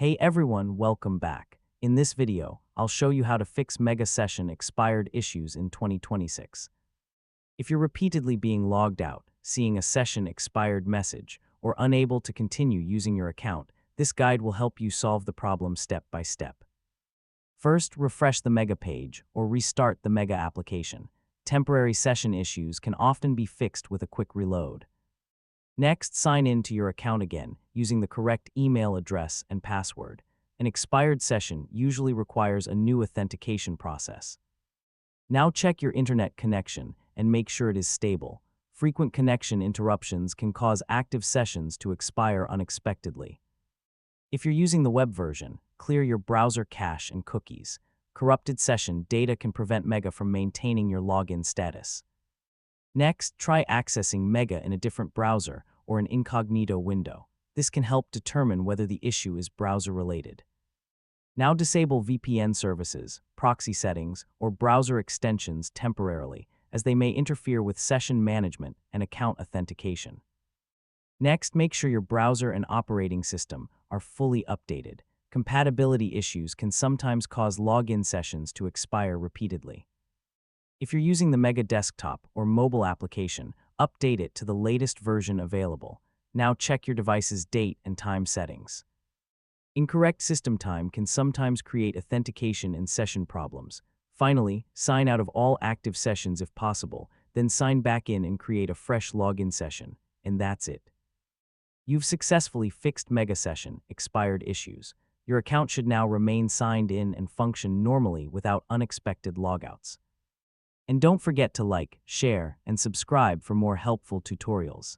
Hey everyone, welcome back. In this video, I'll show you how to fix Mega Session expired issues in 2026. If you're repeatedly being logged out, seeing a session expired message, or unable to continue using your account, this guide will help you solve the problem step by step. First, refresh the Mega page or restart the Mega application. Temporary session issues can often be fixed with a quick reload. Next, sign in to your account again using the correct email address and password. An expired session usually requires a new authentication process. Now check your internet connection and make sure it is stable. Frequent connection interruptions can cause active sessions to expire unexpectedly. If you're using the web version, clear your browser cache and cookies. Corrupted session data can prevent Mega from maintaining your login status. Next, try accessing Mega in a different browser or an incognito window. This can help determine whether the issue is browser-related. Now disable VPN services, proxy settings, or browser extensions temporarily, as they may interfere with session management and account authentication. Next, make sure your browser and operating system are fully updated. Compatibility issues can sometimes cause login sessions to expire repeatedly. If you're using the Mega desktop or mobile application, update it to the latest version available. Now check your device's date and time settings. Incorrect system time can sometimes create authentication and session problems. Finally, sign out of all active sessions if possible, then sign back in and create a fresh login session. And that's it. You've successfully fixed Mega Session expired issues. Your account should now remain signed in and function normally without unexpected logouts. And don't forget to like, share, and subscribe for more helpful tutorials.